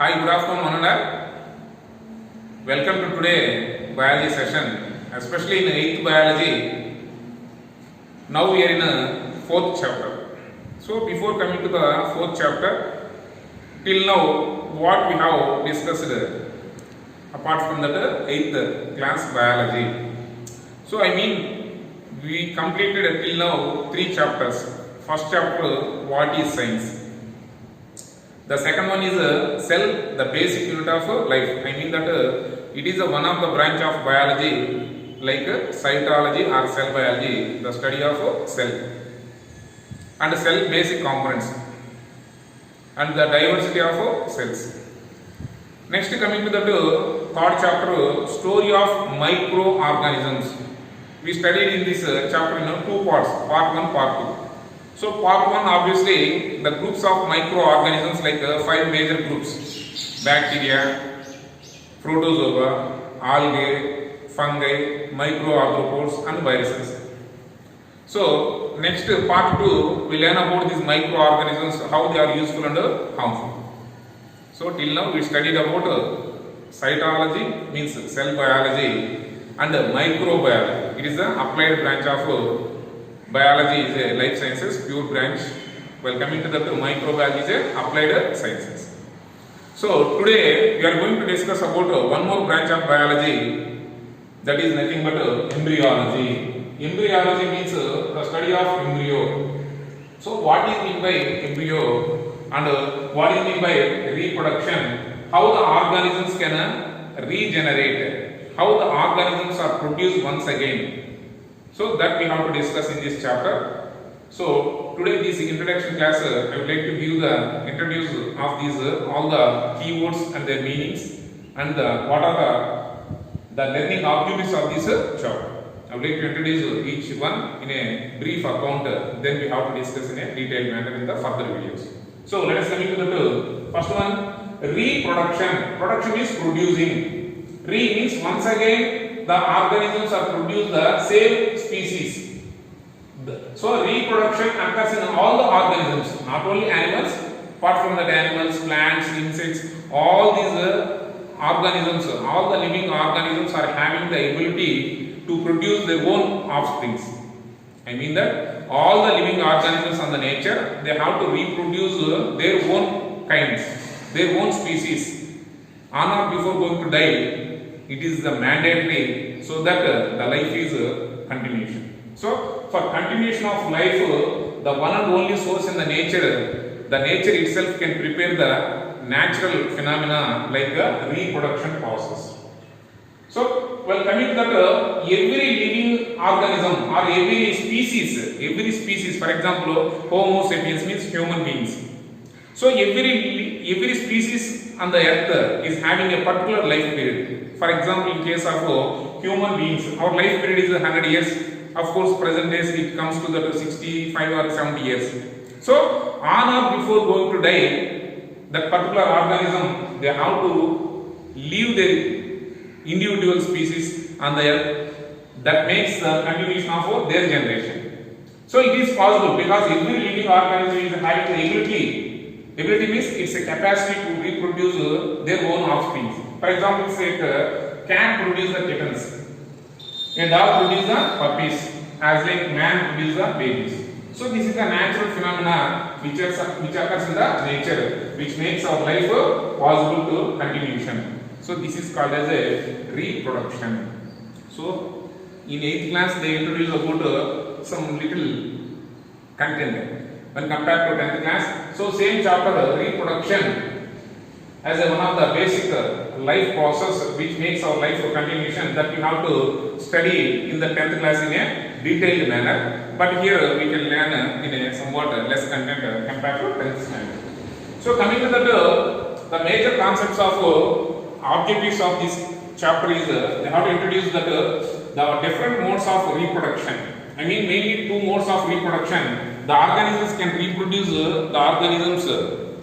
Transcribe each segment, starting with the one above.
Hi, good afternoon, one and all. Welcome to today biology session, especially in 8th biology. Now we are in a 4th chapter. So before coming to the 4th chapter, till now what we have discussed apart from that 8th class biology. So I mean we completed till now 3 chapters. First chapter, what is science? The second one is cell, the basic unit of life. I mean that it is one of the branch of biology like cytology or cell biology, the study of cell and cell basic components and the diversity of cells. Next coming to the third chapter, story of microorganisms. We studied in this chapter in 2 parts, part 1, part 2. So part 1 obviously the groups of microorganisms like 5 major groups: bacteria, protozoa, algae, fungi, microarthropods and viruses. So next part 2 we learn about these microorganisms, how they are useful and harmful. So till now we studied about cytology, means cell biology, and microbiology. It is the applied branch of biology, is a life sciences pure branch, while coming to the microbiology is a applied sciences. So today we are going to discuss about one more branch of biology, that is nothing but embryology. Embryology means the study of embryo. So what is meant by embryo and what is meant by reproduction, how the organisms can regenerate, how the organisms are produced once again. So that we have to discuss in this chapter. So today this introduction class I would like to give the introduce of these all the keywords and their meanings and what are the learning objectives of this chapter. I would like to introduce each one in a brief account, then we have to discuss in a detailed manner in the further videos. So let us come into the first one, reproduction. Production is producing. Re means once again the organisms are produced the same species. So reproduction occurs in all the organisms, not only animals. Apart from that, animals, plants, insects, all these organisms, all the living organisms are having the ability to produce their own offsprings. I mean that all the living organisms on the nature, they have to reproduce their own kinds, their own species, on or before going to die. It is the mandatory, so that the life is continuation. So for continuation of life, the one and only source in the nature itself can prepare the natural phenomena like the reproduction process. So while coming to that, every living organism or every species, for example, Homo sapiens means human beings. So every species on the earth is having a particular life period. For example, in case of human beings, our life period is 100 years. Of course, present days it comes to the 65 or 70 years. So on or before going to die, that particular organism, they have to leave their individual species on the earth. That makes the continuation of their generation. So it is possible because every living organism is having the ability. Ability means it's a capacity to reproduce their own offspring. For example, say cat produce the kittens, a dog produce the puppies, as like man produce the babies. So this is the natural phenomena which occurs in the nature, which makes our life possible to continuation. So this is called as a reproduction. So in 8th class they introduce about some little content when compared to 10th class. So same chapter, reproduction, as one of the basic life process which makes our life a continuation, that we have to study in the 10th class in a detailed manner. But here we can learn in a somewhat less content compared to 10th standard. So coming to the major concepts of objectives of this chapter is they have to introduce that the different modes of reproduction. I mean mainly 2 modes of reproduction. The organisms can reproduce the organisms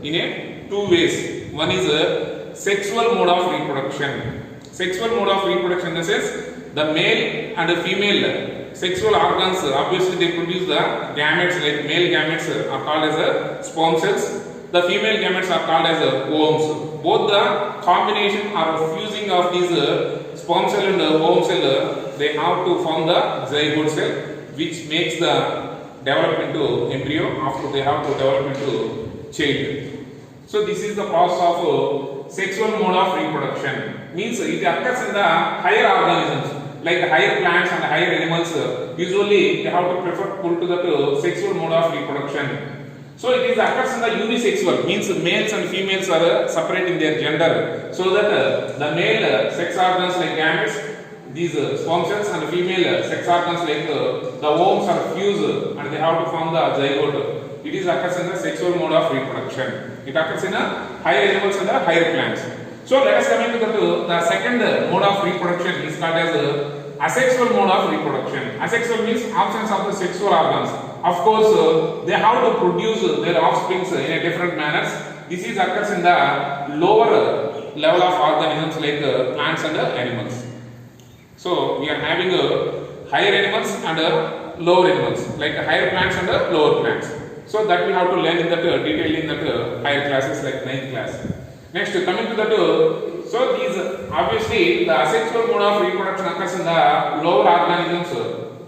in a 2 ways. One is sexual mode of reproduction. Sexual mode of reproduction, this is the male and the female sexual organs, obviously they produce the gametes, like male gametes are called as sperm cells The female gametes are called as ovomes. Both the combination or fusing of these sperm cell and ovum cell, they have to form the zygote cell, which makes the develop into embryo. After they have to develop into child. So this is the process of sexual mode of reproduction. Means it occurs in the higher organisms like higher plants and higher animals. Usually they have to prefer pull to the sexual mode of reproduction. So it is occurs in the unisexual, means males and females are separate in their gender, so that the male sex organs like gametes, these sperm cells, and female sex organs like the ovomes are fused and they have to form the zygote. It is occurs in the sexual mode of reproduction. It occurs in higher animals and the higher plants. So let us come into the second mode of reproduction is called as asexual mode of reproduction. Asexual means absence of the sexual organs. Of course, they have to produce their offspring in a different manners. This is occurs in the lower level of organisms like plants and animals. So we are having higher animals and lower animals, like higher plants and lower plants. So that we have to learn in that detail in that higher classes like 9th class. Next, coming to that, so these obviously the asexual mode of reproduction occurs in the lower organisms.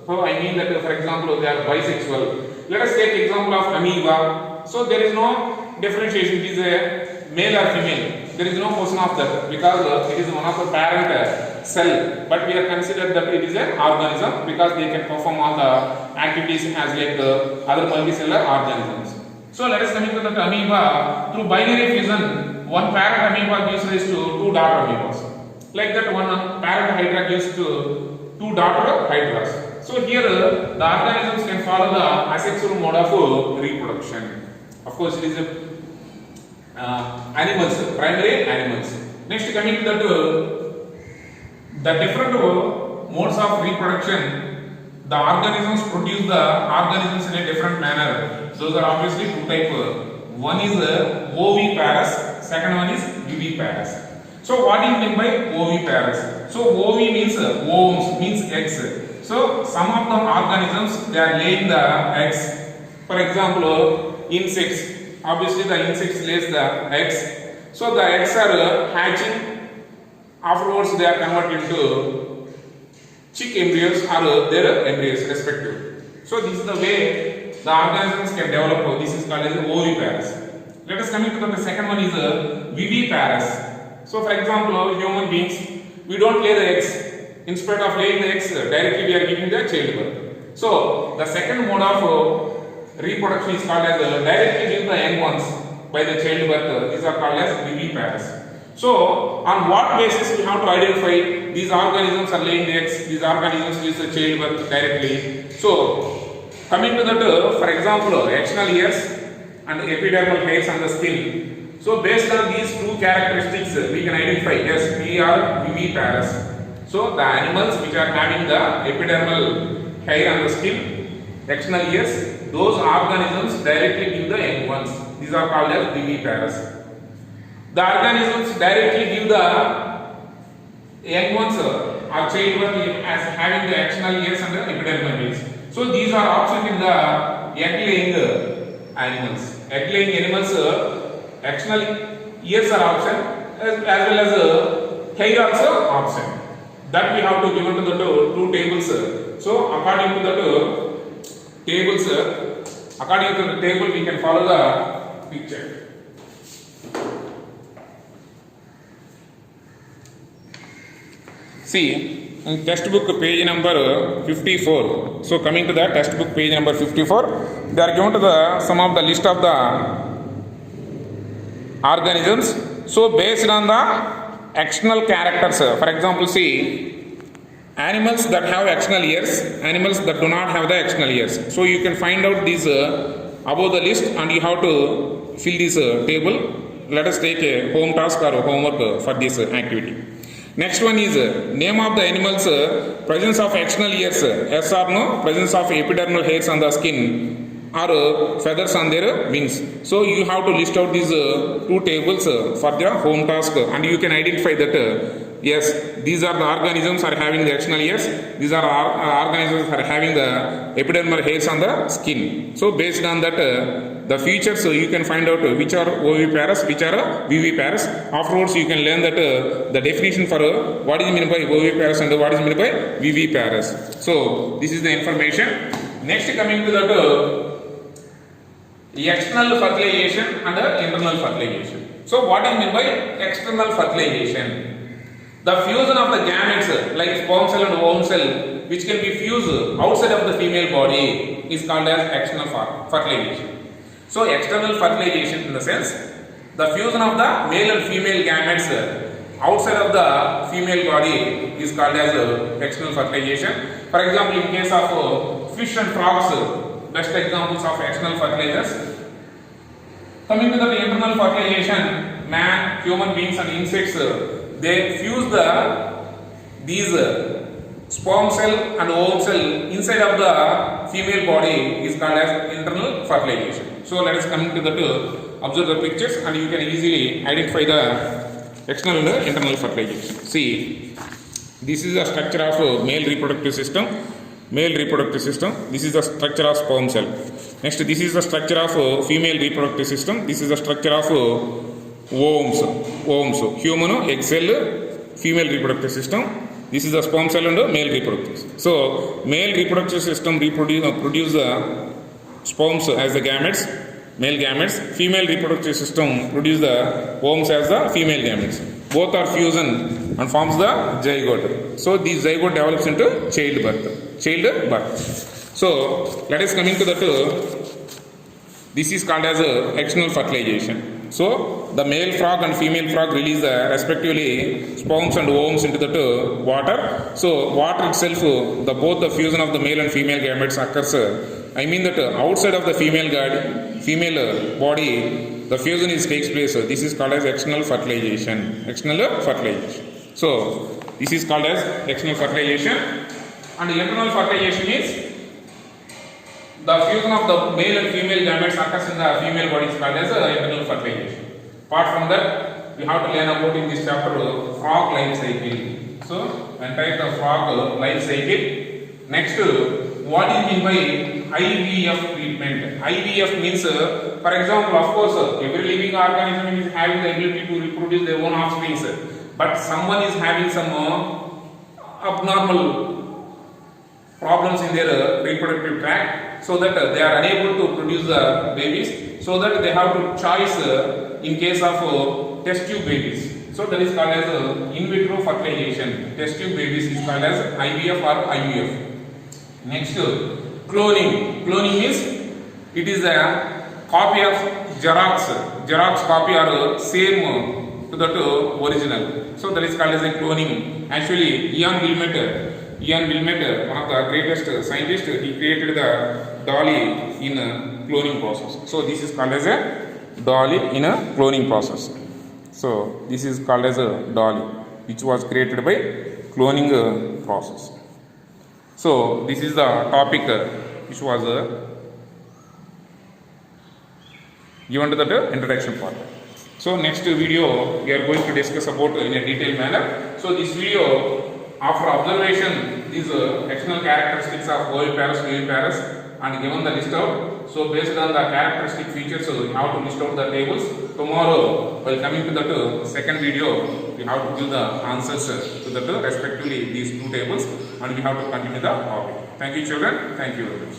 So I mean that for example they are bisexual. Let us take example of amoeba. So there is no differentiation. It is a male or female. There is no question of that because it is one of the parent cell. But we are considered that it is an organism because they can perform all the activities as like other multicellular organisms. So let us come into the amoeba. Through binary fission, one parent amoeba gives rise to two daughter amoebas. Like that, one parent hydra gives to two daughter hydras. So here the organisms can follow the asexual mode of reproduction. Of course, it is animals, primary animals. Next, coming to the different modes of reproduction, the organisms produce the organisms in a different manner. Those are obviously two types. One is oviparous, second one is viviparous. So what do you mean by oviparous? So ovi means ovomes, means eggs. So some of the organisms they are laying the eggs. For example, insects. Obviously the insects lays the eggs. So the eggs are hatching. Afterwards they are converted into chick embryos or their embryos respective. So this is the way the organisms can develop. This is called as oviparous. Let us come into the second one is viviparous. So for example, human beings, we don't lay the eggs. Instead of laying the eggs, directly we are giving the childbirth. So the second mode of reproduction is called as directly give the young ones by the childbirth. These are called as viviparous. So on what basis we have to identify these organisms are laying the eggs, these organisms use the childbirth directly. So coming to that, for example, external hairs and epidermal hairs on the skin. So based on these two characteristics, we can identify yes, we are viviparous. So the animals which are having the epidermal hair on the skin, external hairs, those organisms directly give the young ones. These are called as viviparous. The organisms directly give the young ones or childbirth as having the external hairs and the epidermal hairs. So these are absent in the egg-laying animals. Egg-laying animals, external ears are absent as well as hair also absent. That we have to give to the two tables. So according to the tables, according to the table we can follow the picture. See, in textbook page number 54. So coming to the textbook page number 54, they are given to the some of the list of the organisms. So based on the external characters, for example, see animals that have external ears, animals that do not have the external ears. So you can find out these above the list and you have to fill this table. Let us take a home task or homework for this activity. Next one is name of the animals, presence of external ears, yes or no, presence of epidermal hairs on the skin or feathers on their wings. So you have to list out these two tables for their home task and you can identify that yes, these are the organisms are having the external ears, these are organisms are having the epidermal hairs on the skin. So based on that the features you can find out which are oviparous, which are viviparous. Afterwards you can learn that the definition for what is meant by oviparous and what is meant by viviparous. So this is the information. Next coming to that external fertilization and internal fertilization. So what is meant by external fertilization? The fusion of the gametes like sperm cell and ovum cell which can be fused outside of the female body is called as external fertilization. So external fertilization in the sense the fusion of the male and female gametes outside of the female body is called as external fertilization. For example, in case of fish and frogs, best examples of external fertilizers. Coming to the internal fertilization, man, human beings and insects, they fuse these sperm cell and ovum cell inside of the female body is called as internal fertilization. So let us come to that observe the pictures and you can easily identify the external and internal fertilization. See, this is the structure of male reproductive system. Male reproductive system. This is the structure of sperm cell. Next, this is the structure of female reproductive system. This is the structure of ovumes. Human egg cell, female reproductive system. This is the sperm cell and male reproductive system. So, male reproductive system produce the sperms as the gametes, male gametes. Female reproductive system produce the ovumes as the female gametes. Both are fusion and forms the zygote. So, this zygote develops into childbirth. So, let us come into that. This is called as external fertilization. So, the male frog and female frog release respectively sperms and ovumes into the water. So, water itself, both the fusion of the male and female gametes occurs. I mean that outside of the female body, the fusion takes place. This is called as external fertilization. So, this is called as external fertilization. And internal fertilization is the fusion of the male and female gametes occurs in the female body is called as internal fertilization. Apart from that, we have to learn about in this chapter frog life cycle. So, entire the frog life cycle. Next, what is meant by IVF treatment? IVF means, for example, of course, every living organism is having the ability to reproduce their own offspring, but someone is having some abnormal problems in their reproductive tract, so that they are unable to produce the babies, so that they have to choice in case of test tube babies. So that is called as in vitro fertilization. Test tube babies is called as IVF or IVF. Next, cloning. Cloning means it is a copy of Xerox copy or same to the original. So that is called as a cloning. Actually, Ian Wilmette, one of the greatest scientists, he created the dolly in a cloning process. So this is called as a dolly in a cloning process. So this is called as a dolly, which was created by cloning process. So this is the topic which was given to the introduction part. So next video we are going to discuss about in a detailed manner. So this video, after observation these external characteristics of oviparous, viviparous and given the list out. So based on the characteristic features, you have to list out the tables. Tomorrow, while coming to the second video, we have to give the answers to the respectively these two tables and we have to continue the topic. Thank you children. Thank you very much.